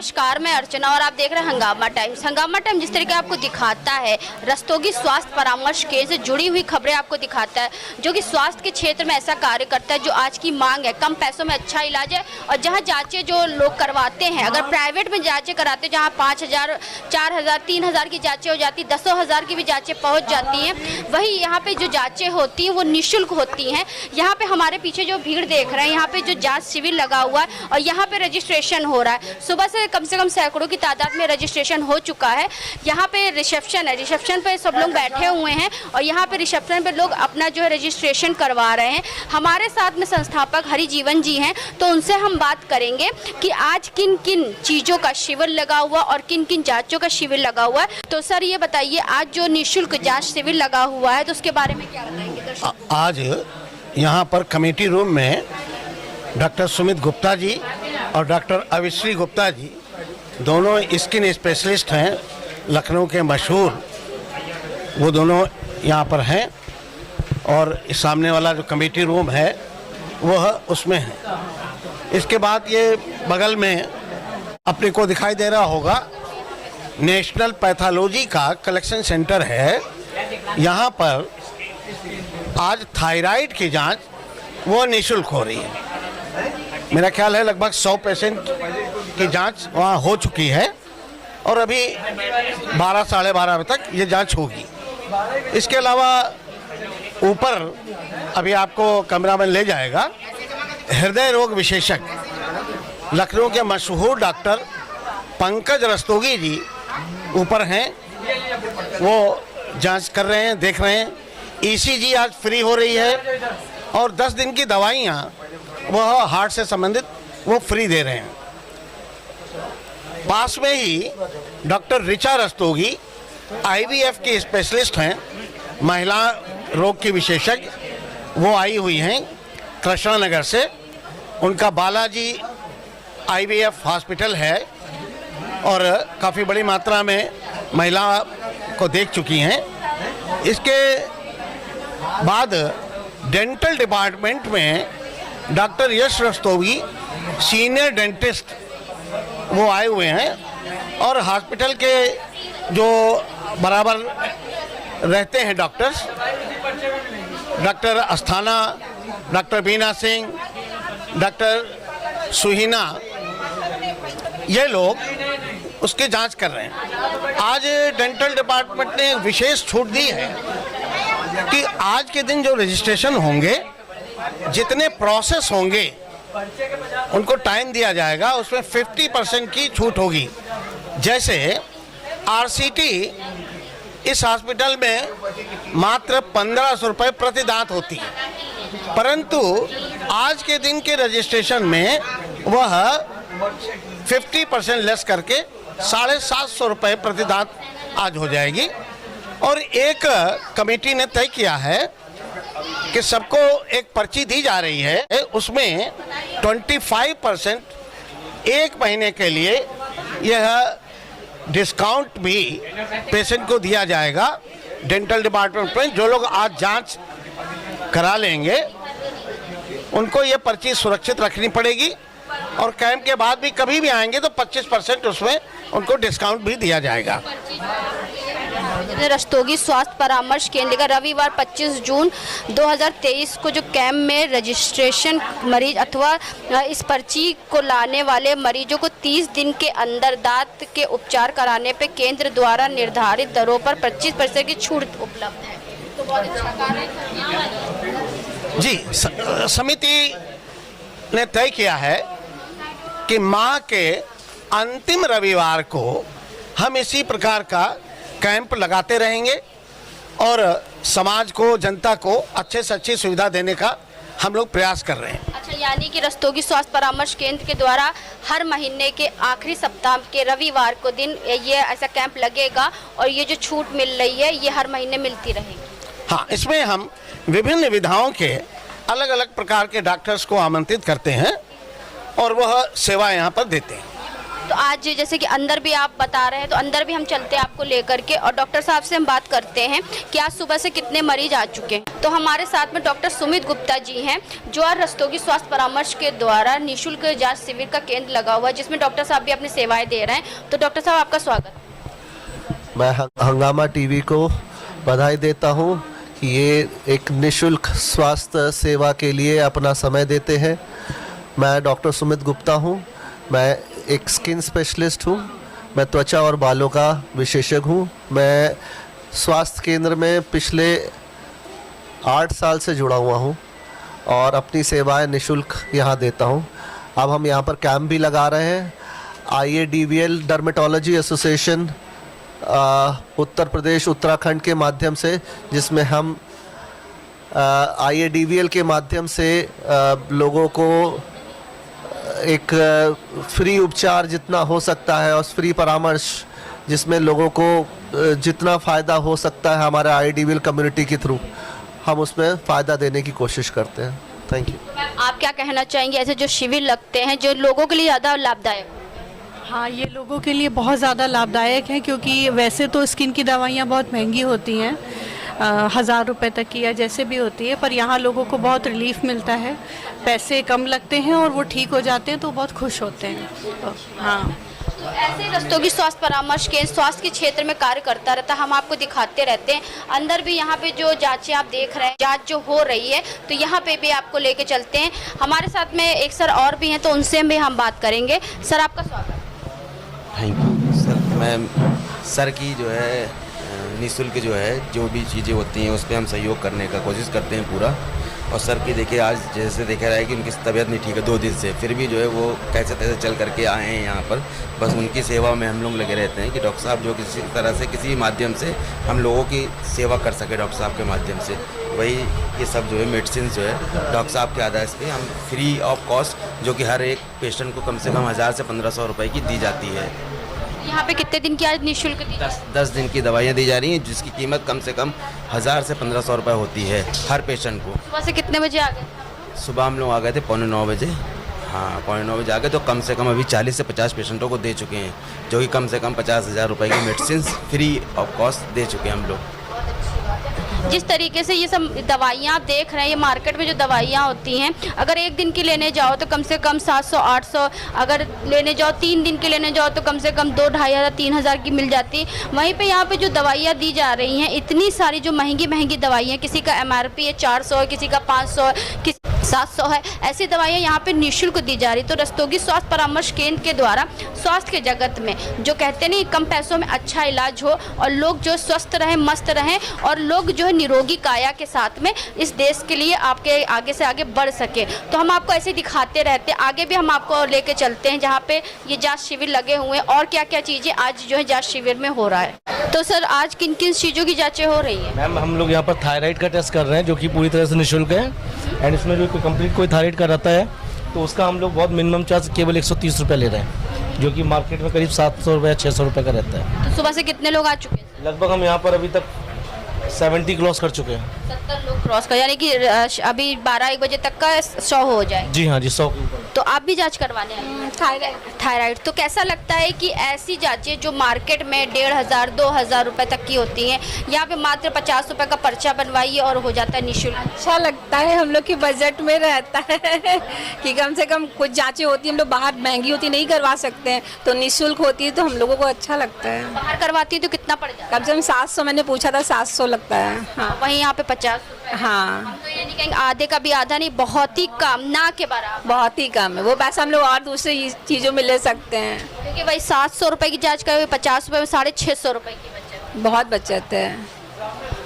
नमस्कार, मैं अर्चना और आप देख रहे हैं हंगामा टाइम्स। हंगामा टाइम्स जिस तरीके आपको दिखाता है रस्तोगी स्वास्थ्य परामर्श केंद्र से जुड़ी हुई खबरें आपको दिखाता है, जो कि स्वास्थ्य के क्षेत्र में ऐसा कार्य करता है जो आज की मांग है। कम पैसों में अच्छा इलाज है और जहां जांचें जो लोग करवाते हैं, अगर प्राइवेट में जांचें कराते हैं जहां 5,000, 4,000, 3,000 की जांचें हो जाती, 10,000 की भी जांचें पहुँच जाती हैं, वही यहाँ पे जो जाँचें होती हैं वो निःशुल्क होती हैं। यहाँ पे हमारे पीछे जो भीड़ देख रहे हैं, यहाँ पे जो जाँच शिविर लगा हुआ है और यहाँ पे रजिस्ट्रेशन हो रहा है। सुबह से कम सैकड़ों की तादाद में रजिस्ट्रेशन हो चुका है। यहाँ पे रिसेप्शन है, रिसेप्शन पे सब लोग बैठे हुए हैं और यहाँ पे रिसेप्शन पे लोग अपना जो है रजिस्ट्रेशन करवा रहे हैं। हमारे साथ में संस्थापक हरिजीवन जी हैं, तो उनसे हम बात करेंगे कि आज किन किन चीज़ों का शिविर लगा हुआ और किन किन जाँचों का शिविर लगा हुआ है। तो सर ये बताइए, आज जो निःशुल्क जाँच शिविर लगा हुआ है तो उसके बारे में क्या बताएंगे दर्शक? आज यहाँ पर कमेटी रूम में डॉक्टर सुमित गुप्ता जी और डॉक्टर अविश्री गुप्ता जी, दोनों स्किन स्पेशलिस्ट हैं, लखनऊ के मशहूर, वो दोनों यहाँ पर हैं। और सामने वाला जो कमेटी रूम है वह उसमें है। इसके बाद ये बगल में अपने को दिखाई दे रहा होगा नेशनल पैथोलॉजी का कलेक्शन सेंटर है। यहाँ पर आज थायराइड की जांच वो निःशुल्क हो रही है। मेरा ख्याल है लगभग 100 पेशेंट की जांच वहाँ हो चुकी है और अभी 12 साढ़े 12 बजे तक ये जांच होगी। इसके अलावा ऊपर अभी आपको कैमरामैन ले जाएगा, हृदय रोग विशेषज्ञ लखनऊ के मशहूर डॉक्टर पंकज रस्तोगी जी ऊपर हैं, वो जांच कर रहे हैं, देख रहे हैं। ईसीजी आज फ्री हो रही है और 10 दिन की दवाइयाँ वह हार्ट से संबंधित वो फ्री दे रहे हैं। पास में ही डॉक्टर ऋचा रस्तोगी आईवीएफ की स्पेशलिस्ट हैं, महिला रोग की विशेषज्ञ, वो आई हुई हैं कृष्णा नगर से। उनका बालाजी आईवीएफ हॉस्पिटल है और काफ़ी बड़ी मात्रा में महिला को देख चुकी हैं। इसके बाद डेंटल डिपार्टमेंट में डॉक्टर यश रस्तोगी सीनियर डेंटिस्ट वो आए हुए हैं और हॉस्पिटल के जो बराबर रहते हैं डॉक्टर्स, डॉक्टर अस्थाना, डॉक्टर बीना सिंह, डॉक्टर सुहीना, ये लोग उसकी जांच कर रहे हैं। आज डेंटल डिपार्टमेंट ने विशेष छूट दी है कि आज के दिन जो रजिस्ट्रेशन होंगे, जितने प्रोसेस होंगे उनको टाइम दिया जाएगा, उसमें 50% की छूट होगी। जैसे आरसीटी इस हॉस्पिटल में मात्र 1,500 रुपये प्रति दांत होती है, परंतु आज के दिन के रजिस्ट्रेशन में वह 50% लेस करके 750 रुपये प्रति दांत आज हो जाएगी। और एक कमेटी ने तय किया है कि सबको एक पर्ची दी जा रही है, उसमें 25% एक महीने के लिए यह डिस्काउंट भी पेशेंट को दिया जाएगा। डेंटल डिपार्टमेंट में जो लोग आज जांच करा लेंगे उनको ये पर्ची सुरक्षित रखनी पड़ेगी और कैंप के बाद भी कभी भी आएंगे तो 25% उसमें उनको डिस्काउंट भी दिया जाएगा। रस्तोगी स्वास्थ्य परामर्श केंद्र का रविवार 25 जून 2023 को जो कैंप में रजिस्ट्रेशन मरीज अथवा इस पर्ची को लाने वाले मरीजों को 30 दिन के अंदर दांत के उपचार कराने पे केंद्र द्वारा निर्धारित दरों पर 25% की छूट उपलब्ध है। तो बहुत अच्छा कार्य है जी। समिति ने तय किया है कि माह के अंतिम रविवार को हम इसी प्रकार का कैंप लगाते रहेंगे और समाज को, जनता को अच्छे से अच्छी सुविधा देने का हम लोग प्रयास कर रहे हैं। अच्छा, यानी कि रस्तोगी स्वास्थ्य परामर्श केंद्र के द्वारा हर महीने के आखिरी सप्ताह के रविवार को दिन ये ऐसा कैंप लगेगा और ये जो छूट मिल रही है ये हर महीने मिलती रहेगी? हाँ, इसमें हम विभिन्न विधाओं के अलग अलग प्रकार के डॉक्टर्स को आमंत्रित करते हैं और वह सेवा यहाँ पर देते हैं। तो आज जैसे कि अंदर भी आप बता रहे हैं, तो अंदर भी हम चलते हैं आपको लेकर के और डॉक्टर साहब से हम बात करते हैं कि आज सुबह से कितने मरीज आ चुके हैं। तो हमारे साथ में डॉक्टर सुमित गुप्ता जी हैं, जो आज रस्तोगी स्वास्थ्य परामर्श के द्वारा निःशुल्क जांच शिविर का केंद्र लगा हुआ है, जिसमें डॉक्टर साहब भी अपनी सेवाएं दे रहे हैं। तो डॉक्टर साहब, आपका स्वागत। मैं हंगामा टीवी को बधाई देता हूं कि ये एक निःशुल्क स्वास्थ्य सेवा के लिए अपना समय देते हैं। मैं डॉक्टर सुमित गुप्ता हूं, मैं एक स्किन स्पेशलिस्ट हूं, मैं त्वचा और बालों का विशेषज्ञ हूं। मैं स्वास्थ्य केंद्र में पिछले 8 साल से जुड़ा हुआ हूं और अपनी सेवाएं निःशुल्क यहां देता हूं। अब हम यहां पर कैंप भी लगा रहे हैं। IADVL dermatology association Uttar Pradesh Uttarakhand के माध्यम से, जिसमें हम IADVL के माध्यम से लोगों को एक फ्री उपचार जितना हो सकता है और फ्री परामर्श जिसमें लोगों को जितना फ़ायदा हो सकता है हमारे IADVL कम्युनिटी के थ्रू हम उसमें फ़ायदा देने की कोशिश करते हैं। Thank you. आप क्या कहना चाहेंगे, ऐसे जो शिविर लगते हैं जो लोगों के लिए ज़्यादा लाभदायक? हाँ, ये लोगों के लिए बहुत ज़्यादा लाभदायक है, क्योंकि वैसे तो स्किन की दवाइयाँ बहुत महंगी होती हैं, 1000 रुपये तक की या जैसे भी होती है, पर यहाँ लोगों को बहुत रिलीफ मिलता है, पैसे कम लगते हैं और वो ठीक हो जाते हैं, तो बहुत खुश होते हैं। तो हाँ, तो ऐसे रस्तोगी स्वास्थ्य परामर्श के स्वास्थ्य के क्षेत्र में कार्य करता रहता, हम आपको दिखाते रहते हैं। अंदर भी यहाँ पे जो जांचें आप देख रहे हैं, जांच जो हो रही है, तो यहाँ पे भी आपको लेके चलते हैं। हमारे साथ में एक सर और भी हैं, तो उनसे भी हम बात करेंगे। सर, आपका स्वागत। Thank you sir. मैं सर की जो है निःशुल्क जो है जो भी चीज़ें होती हैं उस पर हम सहयोग करने का कोशिश करते हैं पूरा। और सर की देखिए आज जैसे देखा रहा है कि उनकी तबीयत नहीं ठीक है 2 दिन से, फिर भी जो है वो कैसे तैसे चल करके आए हैं यहाँ पर। बस उनकी सेवा में हम लोग लगे रहते हैं कि डॉक्टर साहब जो किसी तरह से किसी माध्यम से हम लोगों की सेवा कर सके डॉक्टर साहब के माध्यम से। वही ये सब जो है मेडिसिन जो है डॉक्टर साहब के आदेश पे हम फ्री ऑफ कॉस्ट, जो कि हर एक पेशेंट को कम से कम 1000 से 1500 रुपये की दी जाती है। यहाँ पे कितने दिन की आज निःशुल्क दी? 10 दिन की दवाइयाँ दी जा रही हैं, जिसकी कीमत कम से कम 1000 से 1500 रुपये होती है हर पेशेंट को। सुबह से कितने बजे आ गए? सुबह हम लोग आ गए थे 8:45 बजे। हाँ, 8:45 बजे आ गए, तो कम से कम अभी 40 से 50 पेशेंटों को दे चुके हैं, जो कि कम से कम 50,000 रुपये की मेडिसिन फ्री ऑफ कॉस्ट दे चुके हैं हम लोग। जिस तरीके से ये सब दवाइयाँ आप देख रहे हैं, ये मार्केट में जो दवाइयाँ होती हैं, अगर एक दिन की लेने जाओ तो कम से कम 700-800, अगर लेने जाओ 3 दिन की लेने जाओ तो कम से कम 2-2,500-3,000 की मिल जाती है। वहीं पे यहाँ पे जो दवाइयाँ दी जा रही हैं, इतनी सारी जो महंगी महंगी दवाइयाँ, किसी का MRP है 400 है, किसी का 500 है, किसी 700 है, ऐसी दवाइयाँ यहाँ पे निःशुल्क दी जा रही। तो रस्तोगी स्वास्थ्य परामर्श केंद्र के द्वारा स्वास्थ्य के जगत में जो कहते नहीं कम पैसों में अच्छा इलाज हो और लोग जो स्वस्थ रहें, मस्त रहें और लोग जो है निरोगी काया के साथ में इस देश के लिए आपके आगे से आगे बढ़ सके, तो हम आपको ऐसे दिखाते रहते हैं। आगे भी हम आपको लेके चलते हैं जहाँ पे ये जाँच शिविर लगे हुए हैं और क्या क्या चीज़ें आज जो है जाँच शिविर में हो रहा है। तो सर, आज किन किन चीज़ों की जाँचें हो रही है? मैम, हम लोग यहाँ पर थायराइड का टेस्ट कर रहे हैं, जो कि पूरी तरह से निःशुल्क है। एंड इसमें जो कंप्लीट कोई थायराइड का रहता है तो उसका हम लोग बहुत मिनिमम चार्ज केवल 130 रुपये ले रहे हैं, जो कि मार्केट में करीब 700 रुपये 600 रुपये का रहता है। तो सुबह से कितने लोग आ चुके हैं? लगभग हम यहाँ पर अभी तक 70 क्रॉस कर चुके हैं। 70 लोग क्रॉस कर, यानी कि अभी 12-1 बजे तक का 100 हो जाए। जी हाँ जी, 100। तो आप भी जांच करवाने हैं? थायराइड। तो कैसा लगता है कि ऐसी जांचें जो मार्केट में 1500-2000 रुपए तक की होती हैं, यहाँ पे मात्र 50 रुपए का पर्चा बनवाइए और हो जाता है निःशुल्क? अच्छा लगता है, हम लोग की बजट में रहता है कि कम से कम कुछ जांचें होती हैं हम लोग बाहर महंगी होती नहीं करवा सकते हैं, तो निःशुल्क होती है तो हम लोगों को अच्छा लगता है। बाहर करवाती है तो कितना पड़ जाता है? कम से कम 700, मैंने पूछा था 700 लगता है। हाँ, वहीं यहाँ पे 50 रुपए। हाँ, तो ये नहीं कहेंगे आधे का भी आधा नहीं, बहुत ही कम, ना के बराबर। बहुत ही कम है, वो पैसा हम लोग और दूसरी चीज़ों में ले सकते हैं, क्योंकि भाई 700 रुपए की जांच करें 50 रुपए में 650 रुपए की बचत, बहुत बचत है।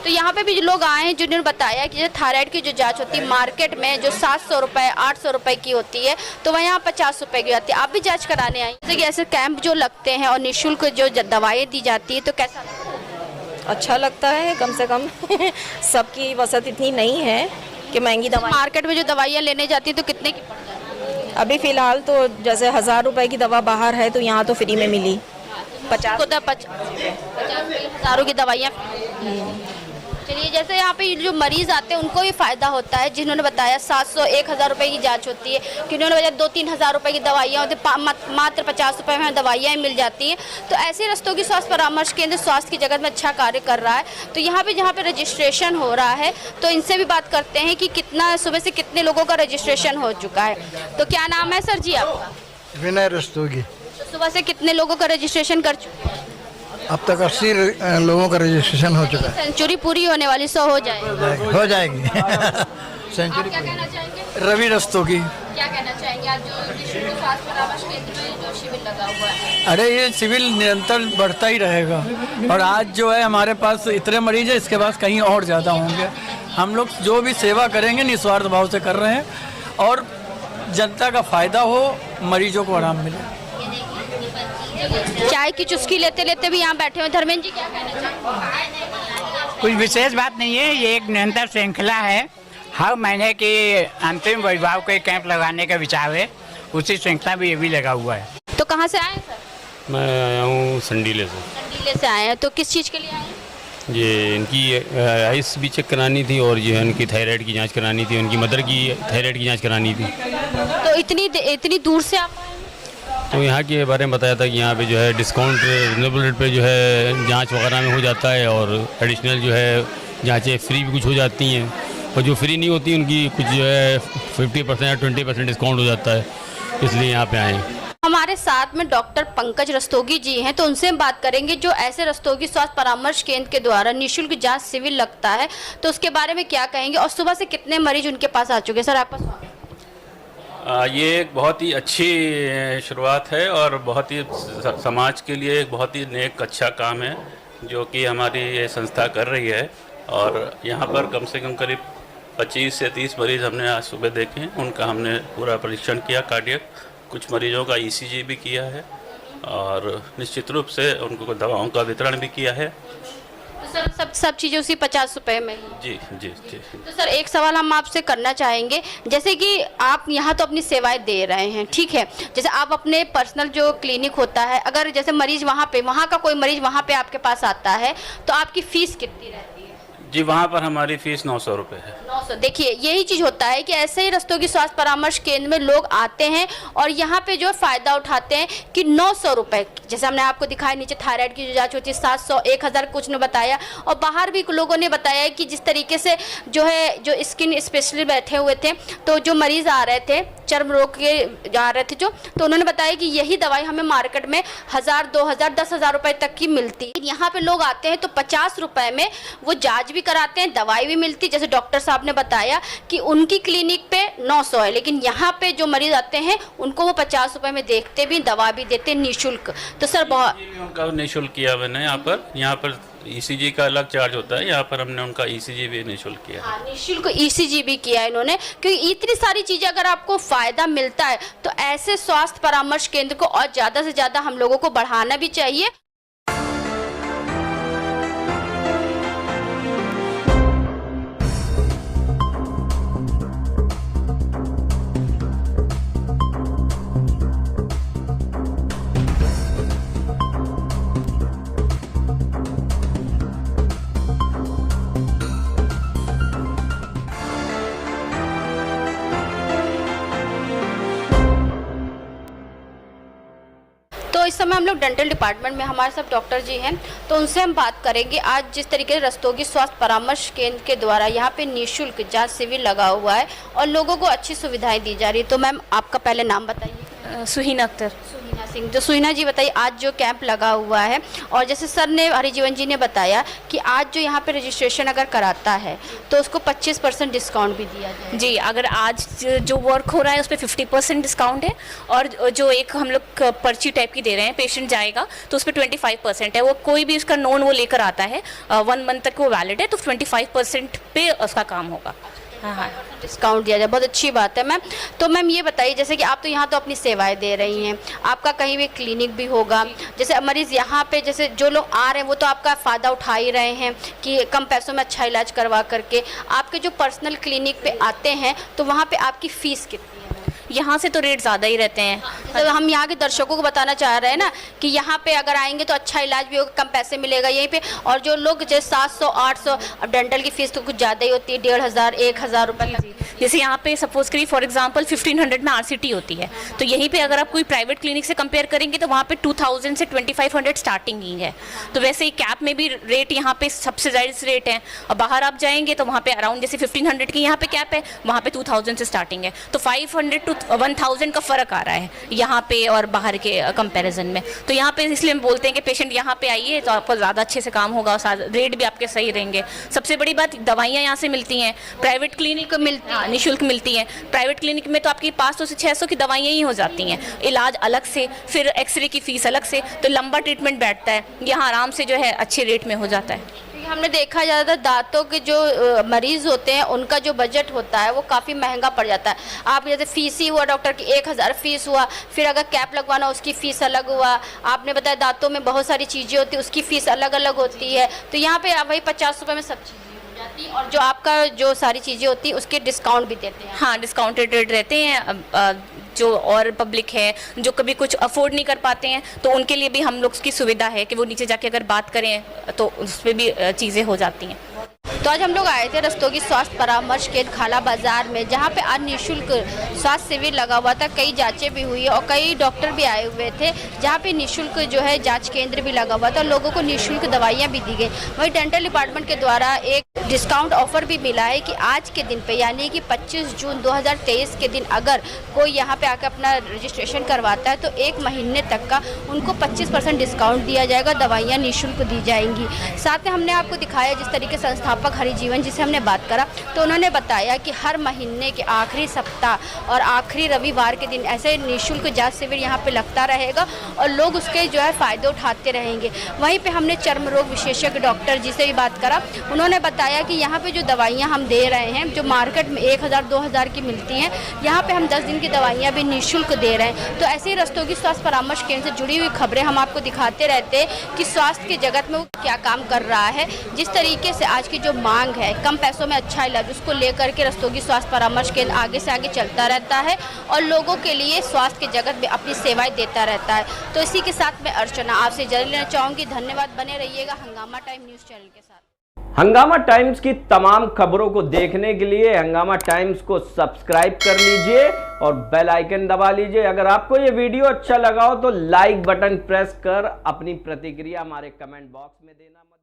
तो यहाँ पे भी जो लोग आए हैं जिन्होंने बताया कि जो थायराइड की जो जांच होती है मार्केट में जो 700 रुपए 800 रुपए की होती है, तो वहाँ यहाँ 50 रुपए की आती है। आप भी जांच कराने आए? जैसे कि ऐसे कैंप जो लगते हैं और निःशुल्क जो दवाएं दी जाती है, तो कैसा लगता है? अच्छा लगता है, कम से कम सबकी वसत इतनी नहीं है कि महंगी दवा। मार्केट में जो दवाइयाँ लेने जाती है तो कितने की पड़ जाती है? अभी फ़िलहाल तो जैसे 1000 रुपए की दवा बाहर है तो यहाँ तो फ्री में मिली। 50 हज़ारों की दवाइयाँ। चलिए, जैसे यहाँ पे जो मरीज आते हैं उनको भी फायदा होता है, जिन्होंने बताया 700-1000 रुपए की जांच होती है, किन्होंने बताया 2-3 हज़ार रुपए की दवाइयाँ होती है, मात्र 50 रुपए में दवाइयाँ मिल जाती हैं। तो ऐसे रस्तोगी स्वास्थ्य परामर्श केंद्र स्वास्थ्य की जगत में अच्छा कार्य कर रहा है। तो यहाँ पे जहाँ पे रजिस्ट्रेशन हो रहा है तो इनसे भी बात करते हैं कि कितना सुबह से कितने लोगों का रजिस्ट्रेशन हो चुका है। तो क्या नाम है सर जी आपका? विनय रस्तोगी। तो सुबह से कितने लोगों का रजिस्ट्रेशन कर चुके हैं? अब तक 80 लोगों का रजिस्ट्रेशन हो चुका है। सेंचुरी पूरी होने वाली, 100 हो जाएगी। हो जाएगी आप क्या कहना चाहेंगे? रवि रस्तोगी। क्या कहना चाहेंगे आज जो निःशुल्क स्वास्थ्य परामर्श केंद्र में जो शिविर लगा हुआ है? अरे ये सिविल निरंतर बढ़ता ही रहेगा और आज जो है हमारे पास इतने मरीज है, इसके पास कहीं और ज़्यादा होंगे। हम लोग जो भी सेवा करेंगे निस्वार्थ भाव से कर रहे हैं और जनता का फायदा हो, मरीजों को आराम मिले। चाय की चुस्की लेते लेते भी यहाँ बैठे हुए धर्मेंद्र जी, क्या कहना चाहेंगे? कुछ विशेष बात नहीं है, ये एक निरंतर श्रृंखला है। हर महीने के अंतिम रविवार को एक कैंप लगाने का विचार है, उसी श्रृंखला में ये भी लगा हुआ है। तो कहाँ से आए हैं सर? मैं आया हूँ संडीले से। संडीले से आए हैं, तो किस चीज़ के लिए आए हैं? ये इनकी आइस भी चेक करानी थी और जो है उनकी थायराइड की जांच करानी थी, उनकी मदर की थायराइड की जांच करानी थी। तो इतनी दूर से आप आए हैं? तो यहाँ के बारे में बताया था कि यहाँ पे जो है डिस्काउंट रिजनेबल रेट पे जो है जांच वगैरह में हो जाता है और एडिशनल जो है जांचें फ्री भी कुछ हो जाती हैं और जो फ्री नहीं होती उनकी कुछ जो है 50% या 20% डिस्काउंट हो जाता है, इसलिए यहाँ पे आए हैं। हमारे साथ में डॉक्टर पंकज रस्तोगी जी हैं, तो उनसे हम बात करेंगे जो ऐसे रस्तोगी स्वास्थ्य परामर्श केंद्र के द्वारा निःशुल्क जांच शिविर लगता है तो उसके बारे में क्या कहेंगे और सुबह से कितने मरीज उनके पास आ चुके हैं। सर आपका स्वागत। ये एक बहुत ही अच्छी शुरुआत है और बहुत ही समाज के लिए एक बहुत ही नेक अच्छा काम है जो कि हमारी ये संस्था कर रही है। और यहाँ पर कम से कम करीब 25 से 30 मरीज़ हमने आज सुबह देखे हैं, उनका हमने पूरा परीक्षण किया कार्डियक, कुछ मरीजों का ECG भी किया है और निश्चित रूप से उनको दवाओं का वितरण भी किया है। तो सर सब चीज़ें उसी 50 रुपए में ही? जी जी जी। तो सर एक सवाल हम आपसे करना चाहेंगे, जैसे कि आप यहाँ तो अपनी सेवाएं दे रहे हैं, ठीक है, जैसे आप अपने पर्सनल जो क्लिनिक होता है, अगर जैसे मरीज वहाँ का कोई मरीज वहाँ पे आपके पास आता है तो आपकी फ़ीस कितनी रहती है? जी वहाँ पर हमारी फ़ीस 900 रुपये है। 900। देखिए यही चीज़ होता है कि ऐसे ही रस्तोगी स्वास्थ्य परामर्श केंद्र में लोग आते हैं और यहाँ पे जो फ़ायदा उठाते हैं कि 900 रुपये, जैसे हमने आपको दिखाया नीचे थायराइड की जो जांच होती है 700, 1000 कुछ ने बताया और बाहर भी लोगों ने बताया कि जिस तरीके से जो है जो स्किन स्पेशलिस्ट बैठे हुए थे तो जो मरीज़ आ रहे थे चर्म रोग के आ रहे थे तो उन्होंने बताया कि यही दवाई हमें मार्केट में 1000, 2000, 10,000 रुपये तक की मिलती है। यहाँ पे लोग आते हैं तो 50 रुपये में वो जांच भी कराते हैं, दवाई भी मिलती। जैसे डॉक्टर साहब ने बताया कि उनकी क्लिनिक पे 900 है, लेकिन यहाँ पे जो मरीज आते हैं उनको वो 50 रुपये में देखते भी, दवा भी देते निःशुल्क। तो सर बहुत उनका निःशुल्क किया मैंने यहाँ पर ECG का अलग चार्ज होता है, यहाँ पर हमने उनका ECG भी निःशुल्क किया है। हाँ, निःशुल्क ECG भी किया है इन्होंने, क्योंकि इतनी सारी चीज़ें अगर आपको फ़ायदा मिलता है तो ऐसे स्वास्थ्य परामर्श केंद्र को और ज़्यादा से ज़्यादा हम लोगों को बढ़ाना भी चाहिए। तो इस समय हम लोग डेंटल डिपार्टमेंट में हमारे साथ डॉक्टर जी हैं, तो उनसे हम बात करेंगे आज जिस तरीके से रस्तोगी स्वास्थ्य परामर्श केंद्र के द्वारा यहाँ पे निःशुल्क जांच शिविर लगा हुआ है और लोगों को अच्छी सुविधाएं दी जा रही है। तो मैम आपका पहले नाम बताइए। सुहीना अख्तर। सुहीना सिंह। तो सुहीना जी बताइए आज जो कैंप लगा हुआ है और जैसे सर ने हरिजीवन जी ने बताया कि आज जो यहाँ पे रजिस्ट्रेशन अगर कराता है तो उसको 25% डिस्काउंट भी दिया जाए। जी, अगर आज जो वर्क हो रहा है उस पर 50% डिस्काउंट है और जो एक हम लोग पर्ची टाइप की दे रहे हैं, पेशेंट जाएगा तो उस पर 25% है। वो कोई भी उसका नोन वो लेकर आता है, 1 मंथ तक वो वैलिड है, तो 25% पे उसका काम होगा। हाँ, डिस्काउंट दिया जाए, बहुत अच्छी बात है मैम। तो मैम ये बताइए जैसे कि आप तो यहाँ तो अपनी सेवाएं दे रही हैं, आपका कहीं भी क्लिनिक भी होगा, जैसे मरीज़ यहाँ पे जैसे जो लोग आ रहे हैं वो तो आपका फ़ायदा उठा ही रहे हैं कि कम पैसों में अच्छा इलाज करवा करके, आपके जो पर्सनल क्लिनिक पे आते हैं तो वहाँ पे आपकी फ़ीस कितनी है? यहाँ से तो रेट ज़्यादा ही रहते हैं। तो हम यहाँ के दर्शकों को बताना चाह रहे हैं ना कि यहाँ पे अगर आएंगे तो अच्छा इलाज भी होगा, कम पैसे मिलेगा यहीं पे। और जो लोग जैसे 700-800, अब डेंटल की फीस तो कुछ ज़्यादा ही होती है, 1500-1000 रुपये। जैसे यहाँ पे सपोज करिए फॉर एग्जांपल 1500 में RCT होती है, तो यहीं पे अगर आप कोई प्राइवेट क्लिनिक से कंपेयर करेंगे तो वहाँ पे 2000 से 2500 स्टार्टिंग ही है। तो वैसे ही कैप में भी रेट यहाँ पे सबसे ज़्यादा रेट है। और बाहर आप जाएंगे तो वहाँ पे अराउंड जैसे 1500 की यहाँ पे कैप है, वहाँ पे 2000 से स्टार्टिंग है। तो 500 to 1000 का फ़र्क आ रहा है यहाँ पे और बाहर के कंपेरिजन में। तो यहाँ पे इसलिए हम बोलते हैं कि पेशेंट यहाँ पे आइए तो आपको ज़्यादा अच्छे से काम होगा और रेट भी आपके सही रहेंगे। सबसे बड़ी बात, दवाइयाँ यहाँ से मिलती हैं, प्राइवेट क्लिनिक मिलती हैं, निःशुल्क मिलती हैं। प्राइवेट क्लिनिक में तो आपकी 500 से 600 की दवाइयाँ ही हो जाती हैं, इलाज अलग से, फिर एक्सरे की फीस अलग से, तो लंबा ट्रीटमेंट बैठता है। यहाँ आराम से जो है अच्छे रेट में हो जाता है। हमने देखा ज़्यादा दांतों के जो मरीज़ होते हैं उनका जो बजट होता है वो काफ़ी महंगा पड़ जाता है। आप जैसे फीस ही हुआ डॉक्टर की 1000 फीस हुआ, फिर अगर कैप लगवाना उसकी फ़ीस अलग हुआ, आपने बताया दांतों में बहुत सारी चीज़ें होती है उसकी फ़ीस अलग अलग होती है। तो यहाँ पे वही 50 रुपये में सब चीज़ें हो जाती हैं और जो आपका जो सारी चीज़ें होती है उसके डिस्काउंट भी देते हैं। हाँ, डिस्काउंटेड रेट रहते हैं। जो और पब्लिक है जो कभी कुछ अफोर्ड नहीं कर पाते हैं तो उनके लिए भी हम लोग की सुविधा है कि वो नीचे जाके अगर बात करें तो उसमें भी चीज़ें हो जाती हैं। तो आज हम लोग आए थे रस्तोगी स्वास्थ्य परामर्श केंद्र खाला बाजार में, जहाँ पे आज निःशुल्क स्वास्थ्य शिविर लगा हुआ था। कई जांचें भी हुई और कई डॉक्टर भी आए हुए थे, जहाँ पे निःशुल्क जो है जांच केंद्र भी लगा हुआ था। लोगों को निःशुल्क दवाइयाँ भी दी गई। वहीं डेंटल डिपार्टमेंट के द्वारा एक डिस्काउंट ऑफर भी मिला है कि आज के दिन पे यानी कि 25 जून 2023 के दिन अगर कोई यहाँ पे आकर अपना रजिस्ट्रेशन करवाता है तो 1 महीने तक का उनको 25% डिस्काउंट दिया जाएगा, दवाइयाँ निःशुल्क दी जाएंगी। साथ में हमने आपको दिखाया जिस तरीके संस्थापक हरिजीवन जिसे हमने बात करा तो उन्होंने बताया कि हर महीने के आखिरी सप्ताह और आखिरी रविवार के दिन ऐसे निःशुल्क जांच शिविर यहाँ पे लगता रहेगा और लोग उसके जो है फ़ायदे उठाते रहेंगे। वहीं पे हमने चर्म रोग विशेषज्ञ डॉक्टर जी से भी बात करा। उन्होंने बताया कि यहाँ पे जो दवाइयाँ हम दे रहे हैं जो मार्केट में 1000-2000 की मिलती हैं, यहाँ पे हम 10 दिन की दवाइयाँ भी निःशुल्क दे रहे हैं। तो ऐसे ही रस्तोगी स्वास्थ्य परामर्श केंद्र से जुड़ी हुई खबरें हम आपको दिखाते रहते हैं कि स्वास्थ्य के जगत में वो क्या काम कर रहा है। जिस तरीके से आज की जो मांग है कम पैसों में अच्छा इलाज, उसको लेकर के रस्तोगी स्वास्थ्य परामर्श केंद्र आगे से आगे चलता रहता है और लोगों के लिए स्वास्थ्य के जगत में अपनी सेवाएं देता रहता है। तो इसी के साथ मैं अर्चना आपसे इजाज़त लेना चाहूँगी। धन्यवाद, बने रहिएगा हंगामा टाइम न्यूज़ चैनल के साथ। हंगामा टाइम्स की तमाम खबरों को देखने के लिए हंगामा टाइम्स को सब्सक्राइब कर लीजिए और बेल आइकन दबा लीजिए। अगर आपको ये वीडियो अच्छा लगा हो तो लाइक बटन प्रेस कर अपनी प्रतिक्रिया हमारे कमेंट बॉक्स में देना मत